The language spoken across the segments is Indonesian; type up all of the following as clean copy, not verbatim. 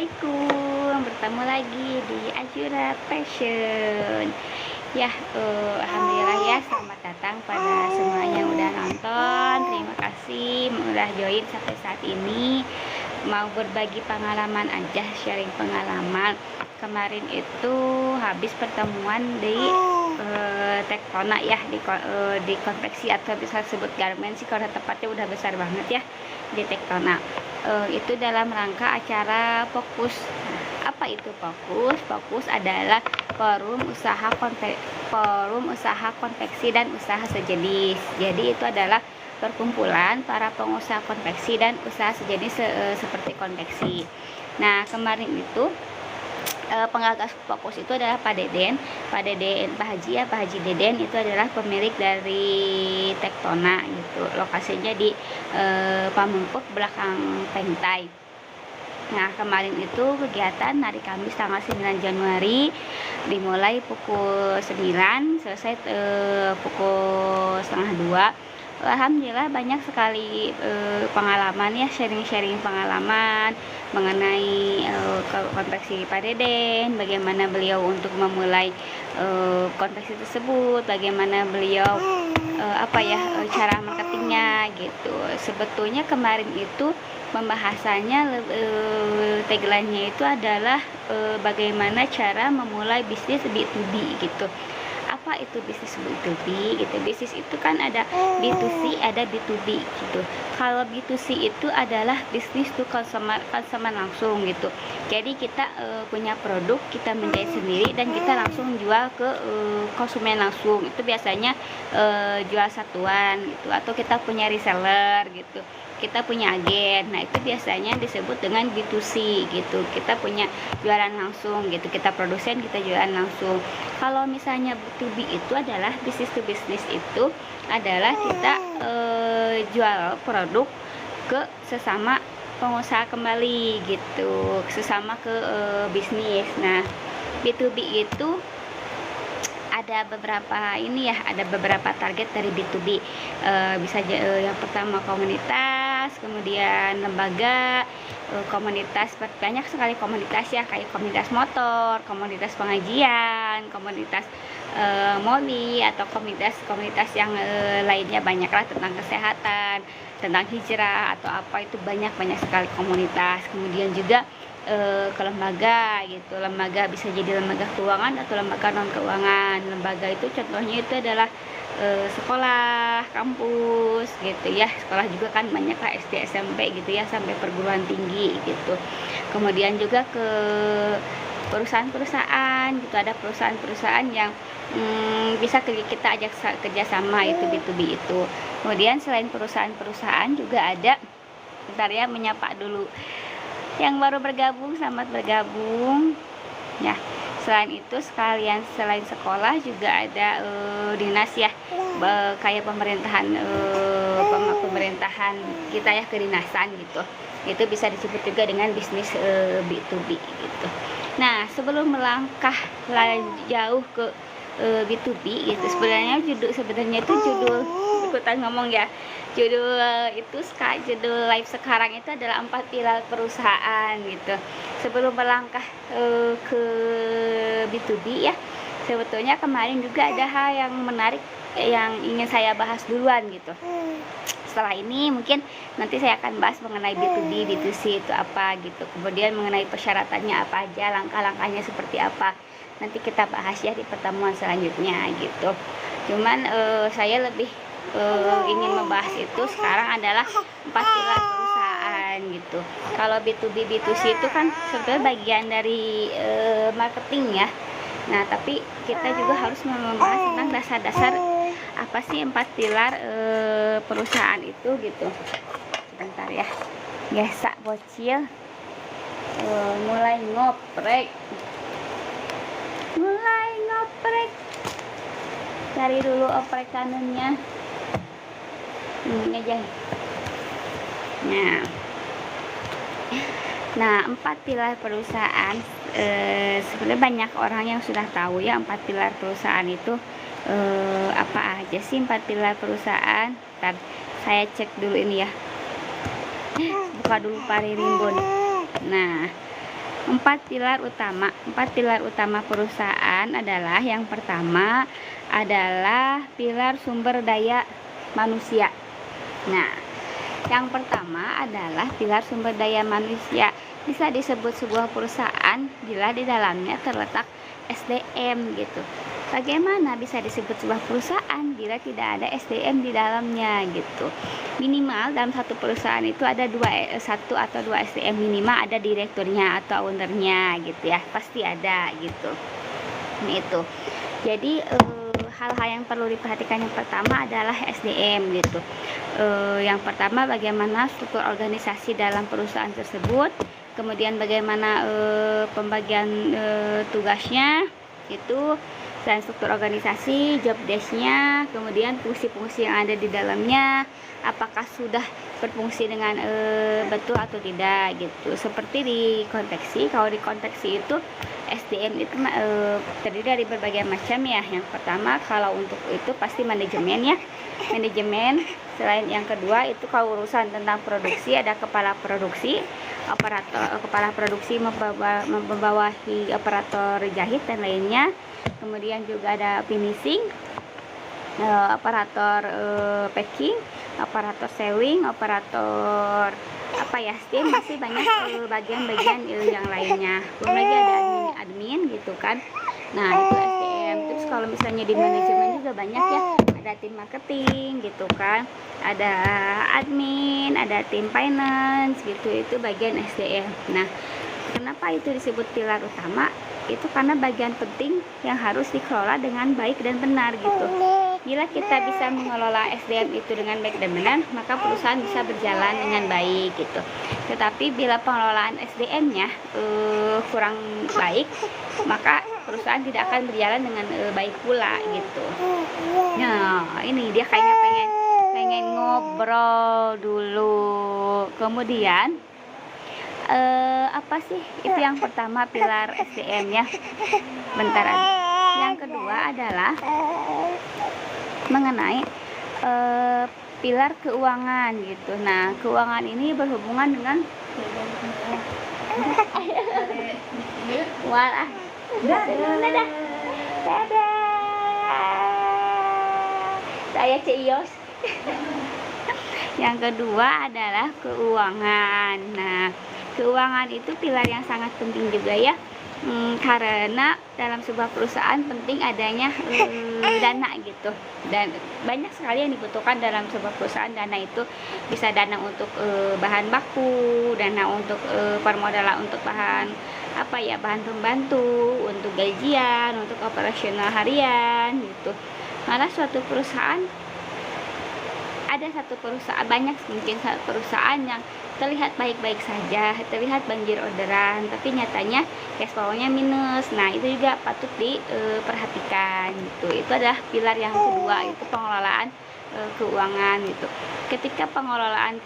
Assalamualaikum, bertemu lagi di Azura Fashion. Ya, alhamdulillah ya, selamat datang pada semua yang udah nonton. Terima kasih udah join sampai saat ini. Mau berbagi pengalaman aja, sharing pengalaman. Kemarin itu habis pertemuan di Tektona ya, di konveksi atau bisa sebut garmen sih, kalau tepatnya udah besar banget ya di Tektona. Itu dalam rangka acara fokus. Apa itu fokus? Fokus adalah forum usaha konveksi dan usaha sejenis. Jadi itu adalah perkumpulan para pengusaha konveksi dan usaha sejenis seperti konveksi. Nah, kemarin itu penggagas fokus itu adalah Pak Deden, Pak Haji ya, Pak Haji Deden itu adalah pemilik dari Tektona gitu. Lokasinya di Pamengpeuk belakang Pengtai. Nah, kemarin itu kegiatan hari Kamis tanggal 9 Januari dimulai pukul 9, selesai pukul setengah 2. Alhamdulillah banyak sekali pengalaman ya, sharing-sharing pengalaman mengenai konveksi Pak Deden, bagaimana beliau untuk memulai konveksi tersebut, bagaimana beliau cara marketingnya gitu. Sebetulnya kemarin itu pembahasannya tagline-nya itu adalah bagaimana cara memulai bisnis B2B gitu. Apa itu bisnis B2B gitu? Bisnis itu kan ada B2C, ada B2B gitu. Kalau B2C itu adalah bisnis to consumer langsung gitu. Jadi kita punya produk, kita menjahit sendiri dan kita langsung jual ke konsumen langsung. Itu biasanya jual satuan gitu, atau kita punya reseller gitu, kita punya agen. Nah, itu biasanya disebut dengan B2C gitu. Kita punya jualan langsung gitu, kita produsen, kita jualan langsung. Kalau misalnya B2B itu adalah bisnis to bisnis, itu adalah kita jual produk ke sesama pengusaha kembali gitu, sesama ke bisnis. Nah, B2B itu ada beberapa target dari B2B. Bisa yang pertama komunitas, kemudian lembaga, komunitas, banyak sekali komunitas ya, kayak komunitas motor, komunitas pengajian, komunitas moli, atau komunitas yang lainnya, banyaklah, tentang kesehatan, tentang hijrah atau apa, itu banyak sekali komunitas. Kemudian juga ke lembaga gitu. Lembaga bisa jadi lembaga keuangan atau lembaga non keuangan. Lembaga itu contohnya itu adalah sekolah, kampus gitu ya. Sekolah juga kan banyak lah, SD, SMP gitu ya, sampai perguruan tinggi gitu. Kemudian juga ke perusahaan-perusahaan gitu. Ada perusahaan-perusahaan yang bisa kita ajak kerjasama, itu B2B itu. Kemudian selain perusahaan-perusahaan juga ada, bentar ya, menyapa dulu yang baru bergabung, selamat bergabung ya. Selain itu, selain sekolah juga ada dinas ya, kayak pemerintahan kita ya, kedinasan gitu. Itu bisa disebut juga dengan bisnis B2B gitu. Nah, sebelum melangkah jauh ke B2B gitu, sebenarnya itu judul ikutan ngomong ya. Judul live sekarang itu adalah 4 pilar perusahaan gitu. Sebelum melangkah ke B2B ya, sebetulnya kemarin juga ada hal yang menarik yang ingin saya bahas duluan gitu. Setelah ini mungkin nanti saya akan bahas mengenai B2B, B2C itu apa gitu. Kemudian mengenai persyaratannya apa aja, langkah-langkahnya seperti apa, nanti kita bahas ya di pertemuan selanjutnya gitu. Cuman saya lebih ingin membahas itu sekarang adalah 4 pilar perusahaan gitu. Kalau B2B, B2C itu kan sebenarnya bagian dari marketing ya. Nah, tapi kita juga harus membahas tentang dasar-dasar apa sih 4 pilar perusahaan itu gitu. Sebentar ya, biasa bocil mulai ngoprek, cari dulu oprek kanannya. Ini aja. Nah, 4 pilar perusahaan, sebenarnya banyak orang yang sudah tahu ya 4 pilar perusahaan itu apa aja sih 4 pilar perusahaan. Ntar saya cek dulu ini ya, buka dulu Paririmbun. Nah, Empat pilar utama perusahaan adalah, yang pertama adalah pilar sumber daya manusia. Nah, yang pertama adalah pilar sumber daya manusia. Bisa disebut sebuah perusahaan bila di dalamnya terletak SDM gitu. Bagaimana bisa disebut sebuah perusahaan bila tidak ada SDM di dalamnya gitu? Minimal dalam satu perusahaan itu ada satu atau dua SDM, minimal ada direkturnya atau ownernya gitu ya, pasti ada gitu. Nah, itu. Jadi hal-hal yang perlu diperhatikan yang pertama adalah SDM gitu. Yang pertama, bagaimana struktur organisasi dalam perusahaan tersebut, kemudian bagaimana pembagian tugasnya itu, dan struktur organisasi, job desk-nya, kemudian fungsi-fungsi yang ada di dalamnya, apakah sudah berfungsi dengan betul atau tidak gitu. Seperti di konveksi, kalau di konveksi itu SDM itu terdiri dari berbagai macam ya. Yang pertama, kalau untuk itu pasti manajemen ya, manajemen. Selain yang kedua itu kalau urusan tentang produksi, ada kepala produksi, kepala produksi membawahi operator jahit dan lainnya. Kemudian juga ada finishing, operator packing, operator sewing, operator steam, masih banyak bagian-bagian yang lainnya. Belum lagi ada admin gitu kan. Nah, itu SDM. Terus kalau misalnya di manajemen juga banyak ya, ada tim marketing gitu kan, ada admin, ada tim finance gitu, itu bagian SDM. Nah, kenapa itu disebut pilar utama? Itu karena bagian penting yang harus dikelola dengan baik dan benar gitu. Bila kita bisa mengelola SDM itu dengan baik dan benar, maka perusahaan bisa berjalan dengan baik gitu. Tetapi bila pengelolaan SDM-nya kurang baik, maka perusahaan tidak akan berjalan dengan baik pula gitu. Nah, ini dia kayaknya pengen ngobrol dulu. Kemudian apa sih itu yang pertama, pilar SDM ya. Bentar. Yang kedua adalah mengenai pilar keuangan gitu. Nah, keuangan ini berhubungan dengan dadah. Saya Ciyos. Yang kedua adalah keuangan. Nah, keuangan itu pilar yang sangat penting juga ya, karena dalam sebuah perusahaan penting adanya dana gitu, dan banyak sekali yang dibutuhkan dalam sebuah perusahaan. Dana itu bisa dana untuk bahan baku, dana untuk permodalan untuk bahan bahan pembantu, untuk gajian, untuk operasional harian gitu. Karena suatu perusahaan, banyak mungkin satu perusahaan yang terlihat baik-baik saja, terlihat banjir orderan, tapi nyatanya cash flow-nya minus. Nah, itu juga patut diperhatikan gitu. Itu adalah pilar yang kedua, itu pengelolaan keuangan gitu. Ketika pengelolaan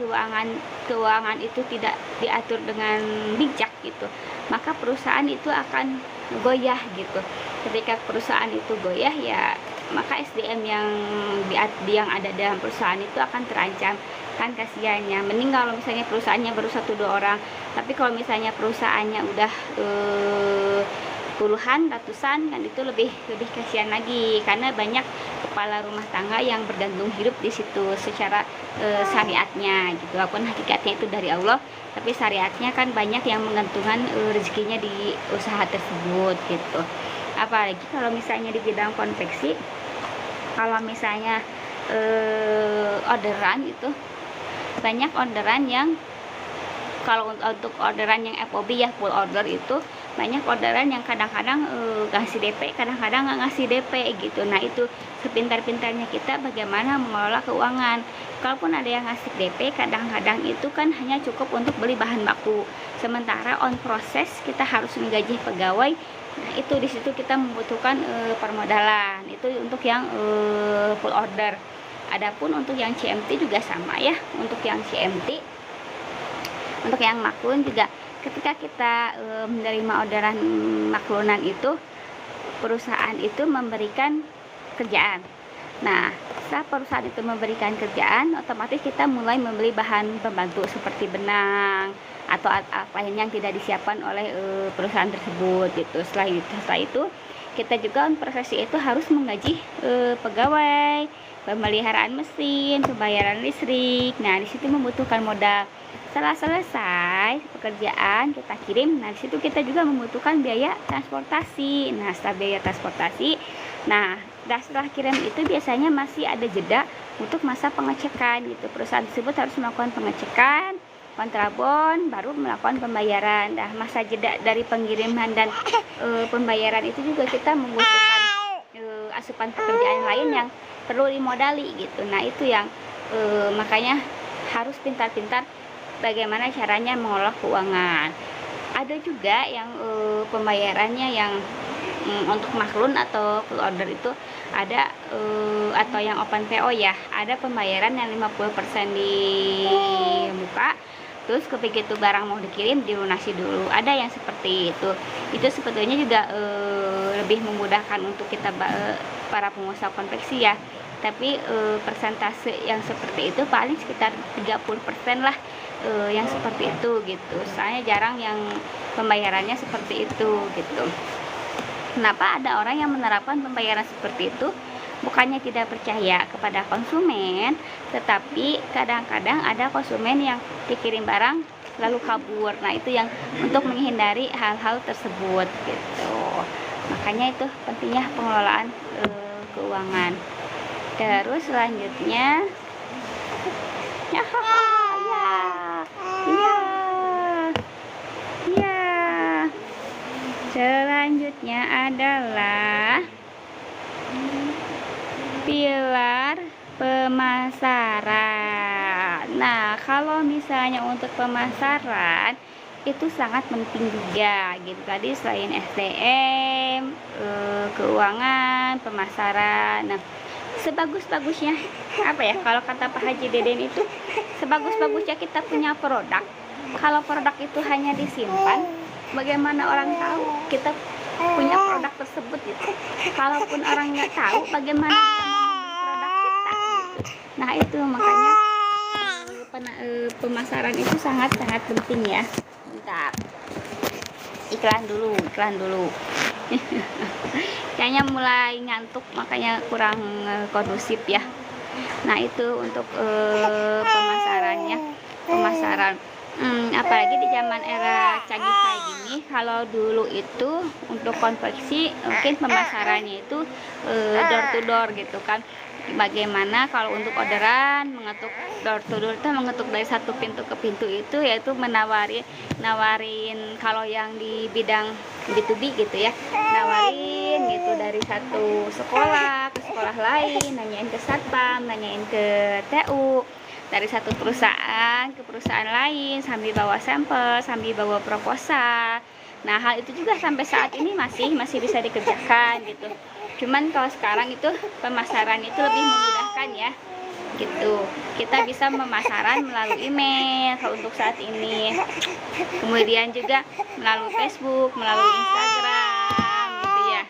keuangan itu tidak diatur dengan bijak gitu, maka perusahaan itu akan goyah gitu. Ketika perusahaan itu goyah ya, maka SDM yang ada dalam perusahaan itu akan terancam. Kan kasihannya, mending kalau misalnya perusahaannya baru 1-2 orang, tapi kalau misalnya perusahaannya udah puluhan, ratusan, kan itu lebih kasihan lagi, karena banyak kepala rumah tangga yang bergantung hidup di situ secara syariatnya gitu. Walaupun hakikatnya itu dari Allah, tapi syariatnya kan banyak yang menggantungkan rezekinya di usaha tersebut gitu. Apalagi kalau misalnya di bidang konveksi, kalau misalnya orderan itu banyak orderan yang, kalau untuk orderan yang FOB ya, full order itu banyak orderan yang kadang-kadang ngasih DP, kadang-kadang nggak ngasih DP gitu. Nah, itu sepintar-pintarnya kita bagaimana mengelola keuangan. Kalaupun ada yang ngasih DP, kadang-kadang itu kan hanya cukup untuk beli bahan baku, sementara on proses kita harus menggaji pegawai. Nah, itu di situ kita membutuhkan permodalan. Itu untuk yang full order. Adapun untuk yang CMT juga sama ya. Untuk yang CMT, untuk yang maklun juga, ketika kita menerima orderan maklunan itu, perusahaan itu memberikan kerjaan. Nah, setelah perusahaan itu memberikan kerjaan, otomatis kita mulai membeli bahan pembantu seperti benang atau alat lain yang tidak disiapkan oleh perusahaan tersebut gitu. Setelah itu kita juga on profesi itu harus menggaji pegawai, pemeliharaan mesin, pembayaran listrik. Nah, di situ membutuhkan modal. Setelah selesai pekerjaan kita kirim, nah di situ kita juga membutuhkan biaya transportasi. Nah, setelah biaya transportasi, nah setelah kirim itu biasanya masih ada jeda untuk masa pengecekan gitu. Perusahaan tersebut harus melakukan pengecekan, kontrabon, baru melakukan pembayaran. Nah, masa jeda dari pengiriman dan pembayaran itu juga kita membutuhkan asupan pekerjaan lain yang perlu dimodali gitu. Nah, itu yang makanya harus pintar-pintar bagaimana caranya mengelola keuangan. Ada juga yang pembayarannya yang untuk maklun atau full order itu ada atau yang open PO ya, ada pembayaran yang 50% di muka, terus begitu barang mau dikirim dilunasi dulu. Ada yang seperti itu sebetulnya juga lebih memudahkan untuk kita para pengusaha konveksi ya. Tapi persentase yang seperti itu paling sekitar 30% lah yang seperti itu gitu. Soalnya jarang yang pembayarannya seperti itu gitu. Kenapa ada orang yang menerapkan pembayaran seperti itu? Bukannya tidak percaya kepada konsumen, tetapi kadang-kadang ada konsumen yang dikirim barang lalu kabur. Nah, itu yang untuk menghindari hal-hal tersebut gitu. Makanya itu pentingnya pengelolaan keuangan. Terus selanjutnya ya selanjutnya adalah pilar pemasaran. Nah, kalau misalnya untuk pemasaran itu sangat penting juga gitu. Tadi selain SDM, keuangan, pemasaran. Nah, sebagus-bagusnya apa ya, kalau kata Pak Haji Deden itu sebagus-bagusnya kita punya produk, kalau produk itu hanya disimpan, bagaimana orang tahu kita punya produk tersebut gitu. Kalaupun orang nggak tahu, bagaimana dia mau membeli produk kita gitu. Nah, itu makanya pemasaran itu sangat-sangat penting ya. Bentar, iklan dulu kayaknya mulai ngantuk, makanya kurang kondusif ya. Nah, itu untuk pemasaran apalagi di zaman era canggih kayak gini. Kalau dulu itu untuk konveksi mungkin pemasarannya itu door to door gitu kan. Bagaimana kalau untuk orderan, mengetuk door to door itu mengetuk dari satu pintu ke pintu itu, yaitu nawarin kalau yang di bidang B2B gitu ya, nawarin gitu dari satu sekolah ke sekolah lain, nanyain ke satpam, nanyain ke TU, dari satu perusahaan ke perusahaan lain, sambil bawa sampel, sambil bawa proposal. Nah, hal itu juga sampai saat ini masih bisa dikerjakan gitu. Cuman kalau sekarang itu pemasaran itu lebih memudahkan ya gitu. Kita bisa pemasaran melalui email kalau untuk saat ini. Kemudian juga melalui Facebook, melalui Instagram gitu ya.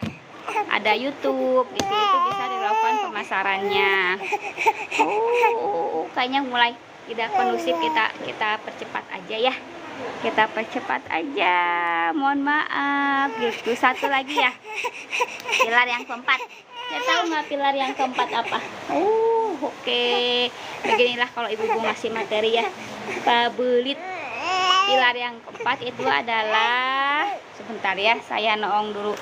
Ada YouTube gitu, itu bisa dilakukan pemasarannya. Kayaknya mulai tidak kondusif, kita percepat aja ya. Kita percepat aja, mohon maaf gitu. Satu lagi ya, pilar yang keempat. Saya tahu nggak pilar yang keempat apa? Oke. Beginilah kalau ibu-ibu masih materi ya. Pabelit. Pilar yang keempat itu adalah, sebentar ya, saya noong dulu.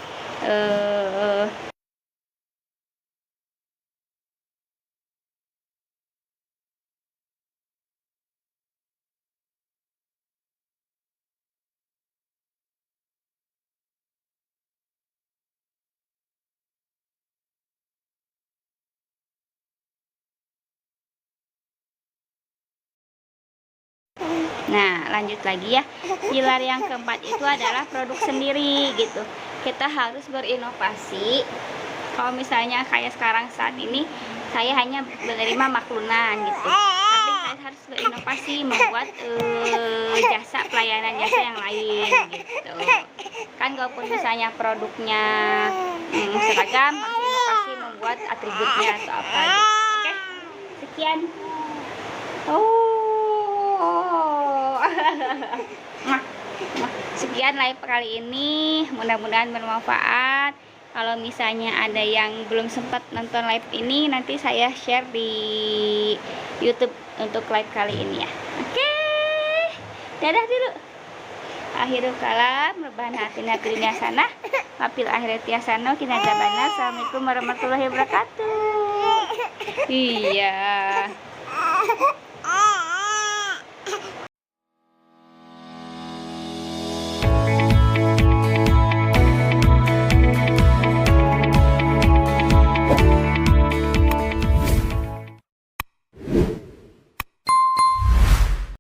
Nah, lanjut lagi ya. Pilar yang keempat itu adalah produk sendiri gitu. Kita harus berinovasi. Kalau misalnya kayak sekarang saat ini, saya hanya menerima maklunan gitu. Tapi saya harus berinovasi, membuat jasa pelayanan jasa yang lain gitu. Kan kalaupun misalnya produknya seragam, harus inovasi membuat atributnya atau apa gitu. Oke, sekian. Sekian live kali ini, mudah-mudahan bermanfaat. Kalau misalnya ada yang belum sempat nonton live ini, nanti saya share di YouTube untuk live kali ini ya. Oke, dadah dulu. Akhirul kalam, rebahan hatina pilihnya sana, wafil akhirat yasano, kinagabana. Assalamualaikum warahmatullahi wabarakatuh. Iya.